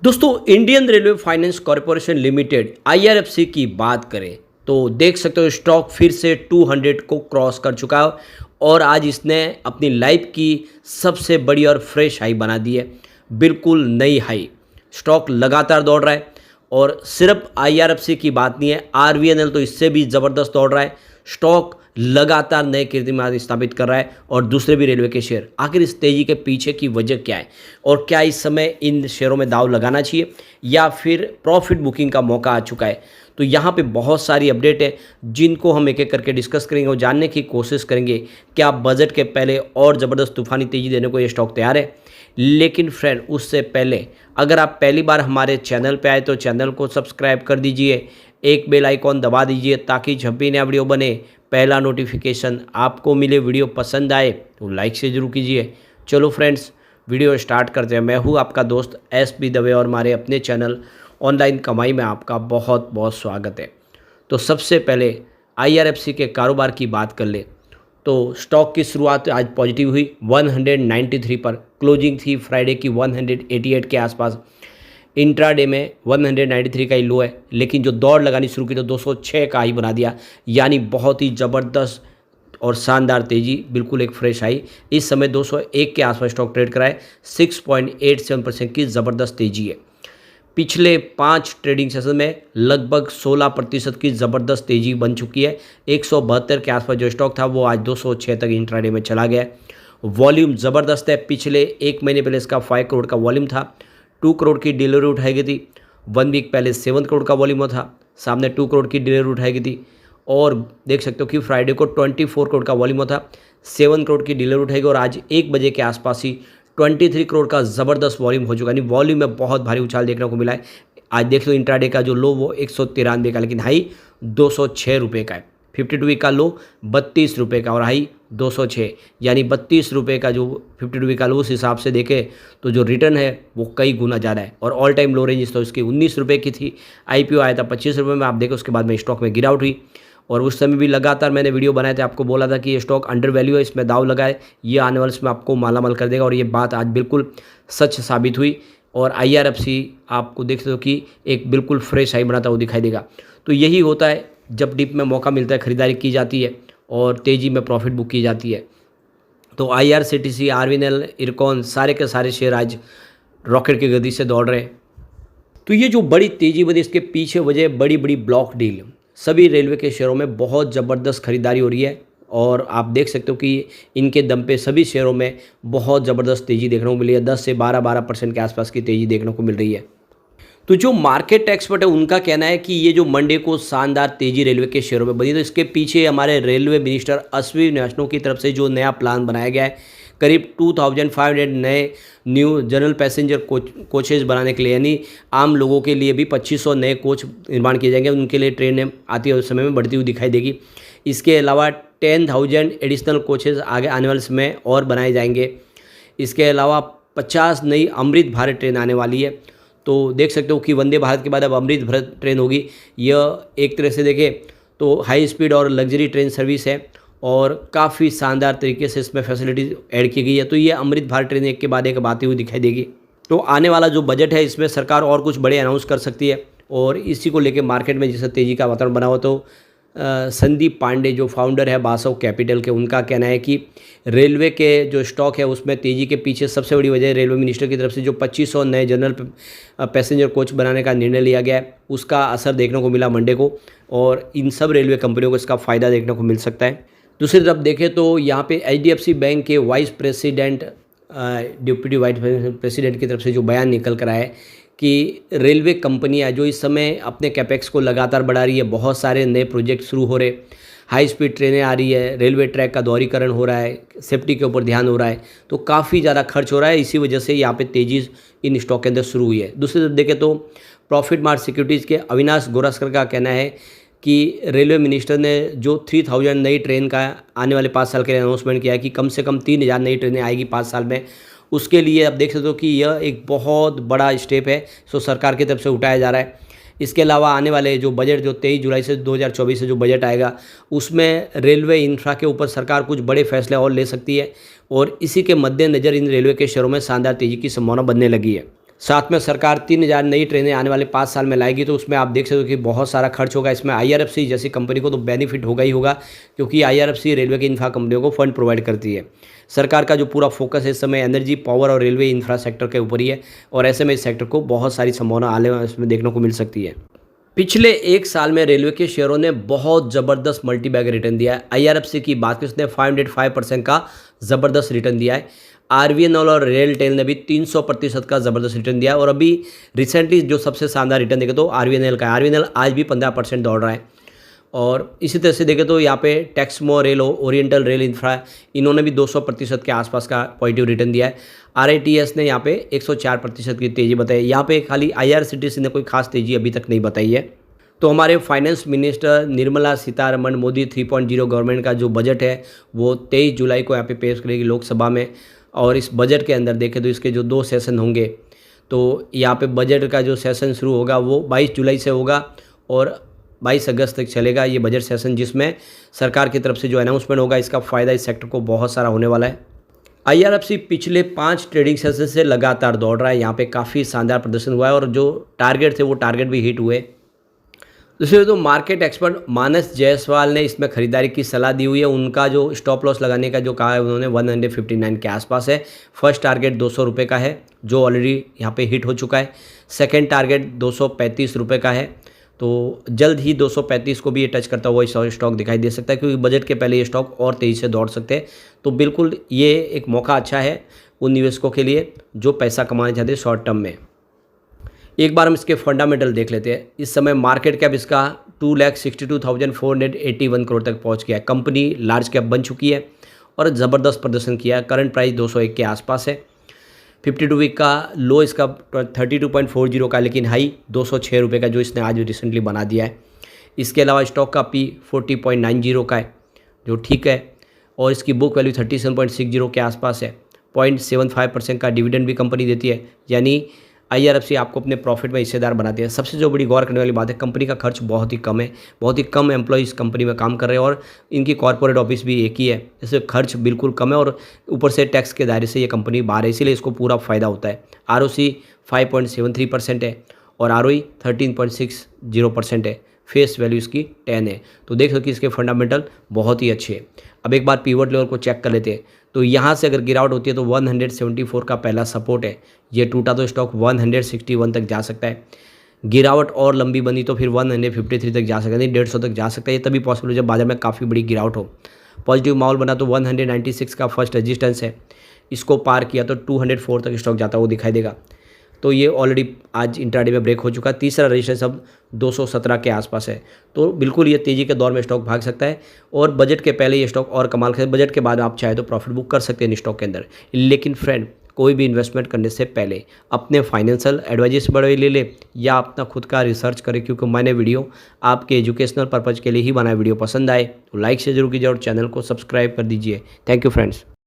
दोस्तों, Indian railway finance corporation limited IRFC की बात करें तो देख सकते हो स्टॉक फिर से 200 को क्रॉस कर चुका है और आज इसने अपनी लाइफ की सबसे बड़ी और फ्रेश हाई बना दी है। बिल्कुल नई हाई। स्टॉक लगातार दौड़ रहा है और सिर्फ आईआरएफसी की बात नहीं है, आरवीएनएल तो इससे भी ज़बरदस्त दौड़ रहा है। स्टॉक लगातार नए कीर्तिमान स्थापित कर रहा है और दूसरे भी रेलवे के शेयर। आखिर इस तेज़ी के पीछे की वजह क्या है और क्या इस समय इन शेयरों में दाव लगाना चाहिए या फिर प्रॉफिट बुकिंग का मौका आ चुका है? तो यहाँ पे बहुत सारी अपडेट है जिनको हम एक एक करके डिस्कस करेंगे और जानने की कोशिश करेंगे क्या बजट के पहले और ज़बरदस्त तूफानी तेज़ी देने को ये स्टॉक तैयार है। लेकिन फ्रेंड, उससे पहले अगर आप पहली बार हमारे चैनल पे आए तो चैनल को सब्सक्राइब कर दीजिए, एक बेल आइकॉन दबा दीजिए ताकि जब भी नया वीडियो बने पहला नोटिफिकेशन आपको मिले। वीडियो पसंद आए तो लाइक से जरूर कीजिए। चलो फ्रेंड्स, वीडियो स्टार्ट करते हैं। मैं हूँ आपका दोस्त SP दवे और हमारे अपने चैनल ऑनलाइन कमाई में आपका बहुत बहुत स्वागत है। तो सबसे पहले आईआरएफसी के कारोबार की बात कर ले तो स्टॉक की शुरुआत आज पॉजिटिव हुई 193 पर, क्लोजिंग थी फ्राइडे की 188 के आसपास। इंट्राडे में 193 का ही लो है, लेकिन जो दौड़ लगानी शुरू की तो 206 का ही बना दिया, यानी बहुत ही ज़बरदस्त और शानदार तेज़ी, बिल्कुल एक फ्रेश आई। इस समय 201 के आसपास स्टॉक ट्रेड करा है, 6.87% की ज़बरदस्त तेज़ी है। पिछले 5 ट्रेडिंग सेशन में लगभग 16% की ज़बरदस्त तेज़ी बन चुकी है। 172 के आसपास जो स्टॉक था वो आज 206 तक इंट्राडे में चला गया है। वॉल्यूम ज़बरदस्त है। पिछले एक महीने पहले इसका 5 करोड़ का वॉल्यूम था, 2 करोड़ की डिलीवरी उठाई गई थी। 1 वीक पहले 7 करोड़ का वॉल्यूम था, सामने 2 करोड़ की डिलीवरी उठाई गई थी। और देख सकते हो कि फ्राइडे को 24 करोड़ का वॉल्यूम था, 7 करोड़ की डिलीवरी उठाई गई और आज 1 बजे के आसपास ही 23 करोड़ का ज़बरदस्त वॉल्यूम हो चुका है। यानी वॉल्यूम में बहुत भारी उछाल देखने को मिला है। आज देख लो इंट्राडे का जो लो वो 193 का, लेकिन हाई 206 रुपये का है। 52 वीक का लो 32 रुपये का और हाई 206, यानी 32 रुपये का जो 52 वीक का लो, उस हिसाब से देखें तो जो रिटर्न है वो कई गुना ज़्यादा है। और ऑल टाइम लो रेंज तो इसकी 19 रुपये की थी। IPO आया था 25 रुपये में, आप देखें उसके बाद में स्टॉक में गिरावट हुई और उस समय भी लगातार मैंने वीडियो बनाए थे, आपको बोला था कि ये स्टॉक अंडर वैल्यू है, इसमें दाव लगाए, ये आने वाले समय आपको मालामाल कर देगा और ये बात आज बिल्कुल सच साबित हुई। और आईआरएफसी आपको देखते हो कि एक बिल्कुल फ्रेश हाई बनाता हुआ दिखाई देगा। तो यही होता है जब डिप में मौका मिलता है, ख़रीदारी की जाती है और तेज़ी में प्रॉफिट बुक की जाती है। तो IRCTC, आरवीएनएल, इरकॉन सारे के सारे शेयर आज रॉकेट की गति से दौड़ रहे हैं। तो ये जो बड़ी तेज़ी बनी इसके पीछे वजह बड़ी बड़ी ब्लॉक डील, सभी रेलवे के शेयरों में बहुत ज़बरदस्त खरीदारी हो रही है और आप देख सकते हो कि इनके दम पे सभी शेयरों में बहुत ज़बरदस्त तेज़ी देखने को मिली है। 10 से 12% के आसपास की तेज़ी देखने को मिल रही है। तो जो मार्केट एक्सपर्ट है उनका कहना है कि ये जो मंडे को शानदार तेज़ी रेलवे के शेयरों में बनी, तो इसके पीछे हमारे रेलवे मिनिस्टर अश्विनी वैष्णव की तरफ से जो नया प्लान बनाया गया है, करीब 2500 नए न्यू जनरल पैसेंजर कोचेज़ बनाने के लिए, यानी आम लोगों के लिए भी 2500 नए कोच निर्माण किए जाएंगे। उनके लिए ट्रेनें आती हुए समय में बढ़ती हुई दिखाई देगी। इसके अलावा 10,000 एडिशनल कोचेज़ आगे आने वाले समय और बनाए जाएंगे। इसके अलावा 50 नई अमृत भारत ट्रेन आने वाली है। तो देख सकते हो कि वंदे भारत के बाद अब अमृत भारत ट्रेन होगी। यह एक तरह से देखें तो हाई स्पीड और लग्जरी ट्रेन सर्विस है और काफ़ी शानदार तरीके से इसमें फैसिलिटीज़ ऐड की गई है। तो ये अमृत भारत ट्रेन एक के बाद एक आती हुई दिखाई देगी। तो आने वाला जो बजट है इसमें सरकार और कुछ बड़े अनाउंस कर सकती है और इसी को लेकर मार्केट में जैसे तेज़ी का वातावरण बना हो। तो संदीप पांडे जो फाउंडर है बासव कैपिटल के, उनका कहना है कि रेलवे के जो स्टॉक है उसमें तेज़ी के पीछे सबसे बड़ी वजह रेलवे मिनिस्टर की तरफ से जो 2500 नए जनरल पैसेंजर कोच बनाने का निर्णय लिया गया है, उसका असर देखने को मिला मंडे को और इन सब रेलवे कंपनियों को इसका फ़ायदा देखने को मिल सकता है। दूसरी तरफ देखें तो यहाँ पे HDFC बैंक के vice president, deputy vice president की तरफ से जो बयान निकल कर आया है कि रेलवे कंपनियां जो इस समय अपने कैपेक्स को लगातार बढ़ा रही है, बहुत सारे नए प्रोजेक्ट शुरू हो रहे, हाई स्पीड ट्रेनें आ रही है, रेलवे ट्रैक का दोहरीकरण हो रहा है, सेफ्टी के ऊपर ध्यान हो रहा है, तो काफ़ी ज़्यादा खर्च हो रहा है। इसी वजह से यहाँ पे तेज़ी इन स्टॉक के अंदर शुरू हुई है। दूसरी तरफ देखें तो प्रॉफिट मार्ट सिक्योरिटीज़ के अविनाश गोरस्कर का कहना है कि रेलवे मिनिस्टर ने जो 3000 नई ट्रेन का आने वाले 5 साल के लिए अनाउंसमेंट किया है कि कम से कम 3000 नई ट्रेनें आएगी 5 साल में, उसके लिए आप देख सकते हो कि यह एक बहुत बड़ा स्टेप है, सो सरकार की तरफ से उठाया जा रहा है। इसके अलावा आने वाले जो बजट जो 23 जुलाई से 2024 से जो बजट आएगा उसमें रेलवे इंफ्रा के ऊपर सरकार कुछ बड़े फैसले और ले सकती है और इसी के मद्देनज़र इन रेलवे के शेयरों में शानदार तेज़ी की संभावना बनने लगी है। साथ में सरकार 3000 नई ट्रेनें आने वाले 5 साल में लाएगी, तो उसमें आप देख सकते हो कि बहुत सारा खर्च होगा। इसमें आईआरएफसी जैसी कंपनी को तो बेनिफिट होगा ही होगा, क्योंकि आईआरएफसी रेलवे की इंफ्रा कंपनियों को फंड प्रोवाइड करती है। सरकार का जो पूरा फोकस है इस समय एनर्जी, पावर और रेलवे इंफ्रास्ट्रक्चर के ऊपर ही है, और ऐसे में इस सेक्टर को बहुत सारी संभावना आने इसमें देखने को मिल सकती है। पिछले 1 साल में रेलवे के शेयरों ने बहुत ज़बरदस्त मल्टी बैग रिटर्न दिया है। आईआरएफसी की बात करें, उसने 505% का ज़बरदस्त रिटर्न दिया है। आरवीएनएल और रेलटेल ने भी 300% का ज़बरदस्त रिटर्न दिया है। और अभी रिसेंटली जो सबसे शानदार रिटर्न देखे तो आरवीएनएल का है। आरवीएनएल आज भी 15% दौड़ रहा है। और इसी तरह से देखें तो यहाँ पे Texmaco rail, oriental rail infra, इन्होंने भी 200% के आसपास का पॉजिटिव रिटर्न दिया है। आरआईटीएस ने यहाँ पे 104% की तेज़ी बताई है। यहाँ पे खाली आईआरसीटीसी ने कोई खास तेज़ी अभी तक नहीं बताई है। तो हमारे finance minister Nirmala Sitharaman, Modi 3.0 government का जो बजट है वो 23 जुलाई को यहाँ पे पेश करेगी लोकसभा में। और इस बजट के अंदर देखें तो इसके जो 2 सेशन होंगे, तो यहाँ पे बजट का जो सेशन शुरू होगा वो 22 जुलाई से होगा और 22 अगस्त तक चलेगा ये बजट सेशन, जिसमें सरकार की तरफ से जो अनाउंसमेंट होगा इसका फ़ायदा इस सेक्टर को बहुत सारा होने वाला है। आईआरएफसी पिछले 5 ट्रेडिंग सेशन से लगातार दौड़ रहा है। यहाँ पे काफ़ी शानदार प्रदर्शन हुआ है और जो टारगेट थे वो टारगेट भी हिट हुए। दूसरे तो मार्केट एक्सपर्ट मानस जायसवाल ने इसमें खरीदारी की सलाह दी हुई है। उनका जो स्टॉप लॉस लगाने का जो कहा है उन्होंने 159 के आसपास है। फर्स्ट टारगेट 200 रुपये का है जो ऑलरेडी यहाँ पे हिट हो चुका है। सेकंड टारगेट 235 रुपये का है, तो जल्द ही 235 को भी ये टच करता हुआ स्टॉक दिखाई दे सकता है, क्योंकि बजट के पहले ये स्टॉक और तेज़ी से दौड़ सकते हैं। तो बिल्कुल ये एक मौका अच्छा है उन निवेशकों के लिए जो पैसा कमाना चाहते हैं शॉर्ट टर्म में। एक बार हम इसके फंडामेंटल देख लेते हैं। इस समय मार्केट कैप इसका 2,62,481 करोड़ तक पहुंच गया है। कंपनी लार्ज कैप बन चुकी है और ज़बरदस्त प्रदर्शन किया है। करंट प्राइस 201 के आसपास है। 52 वीक का लो इसका 32.40 का, लेकिन हाई 206 रुपये का जो इसने आज रिसेंटली बना दिया है। इसके अलावा स्टॉक का P 40.90 का है जो ठीक है, और इसकी बुक वैल्यू 37.60 के आसपास है। 0.75% का डिविडेंड भी कंपनी देती है, यानी आईआरएफसी आपको अपने प्रॉफिट में हिस्सेदार बनाती है। सबसे जो बड़ी गौर करने वाली बात है, कंपनी का खर्च बहुत ही कम है। बहुत ही कम एम्प्लॉइज़ कंपनी में काम कर रहे हैं और इनकी कॉर्पोरेट ऑफिस भी एक ही है, इससे खर्च बिल्कुल कम है और ऊपर से टैक्स के दायरे से ये कंपनी बाहर है, इसीलिए इसको पूरा फ़ायदा होता है। आरओसी 5.73% है और आरओई 13.60% है। फेस वैल्यू इसकी 10 है। तो देख सकते इसके फंडामेंटल बहुत ही अच्छे हैं। अब एक बार पीवट लेवल को चेक कर लेते हैं। तो यहाँ से अगर गिरावट होती है तो 174 का पहला सपोर्ट है, ये टूटा तो स्टॉक 161 तक जा सकता है। गिरावट और लंबी बनी तो फिर 153 तक जा सकता है, 150 तक जा सकता है। ये तभी पॉसिबल है जब बाजार में काफ़ी बड़ी गिरावट हो। पॉजिटिव माहौल बना तो 196 का फर्स्ट रेजिस्टेंस है, इसको पार किया तो 204 तक स्टॉक जाता वो दिखाई देगा। तो ये ऑलरेडी आज इंट्राडे में ब्रेक हो चुका है। तीसरा रजिस्टेंस अब 217 के आसपास है। तो बिल्कुल ये तेज़ी के दौर में स्टॉक भाग सकता है और बजट के पहले ये स्टॉक और कमाल कर, बजट के बाद आप चाहे तो प्रॉफिट बुक कर सकते हैं इन स्टॉक के अंदर। लेकिन फ्रेंड, कोई भी इन्वेस्टमेंट करने से पहले अपने फाइनेंशियल एडवाइजर्स बड़े ले ले या अपना खुद का रिसर्च करें, क्योंकि मैंने वीडियो आपके एजुकेशनल पर्पज़ के लिए ही बनाया। वीडियो पसंद आए तो लाइक से जरूर कीजिए और चैनल को सब्सक्राइब कर दीजिए। Thank you friends.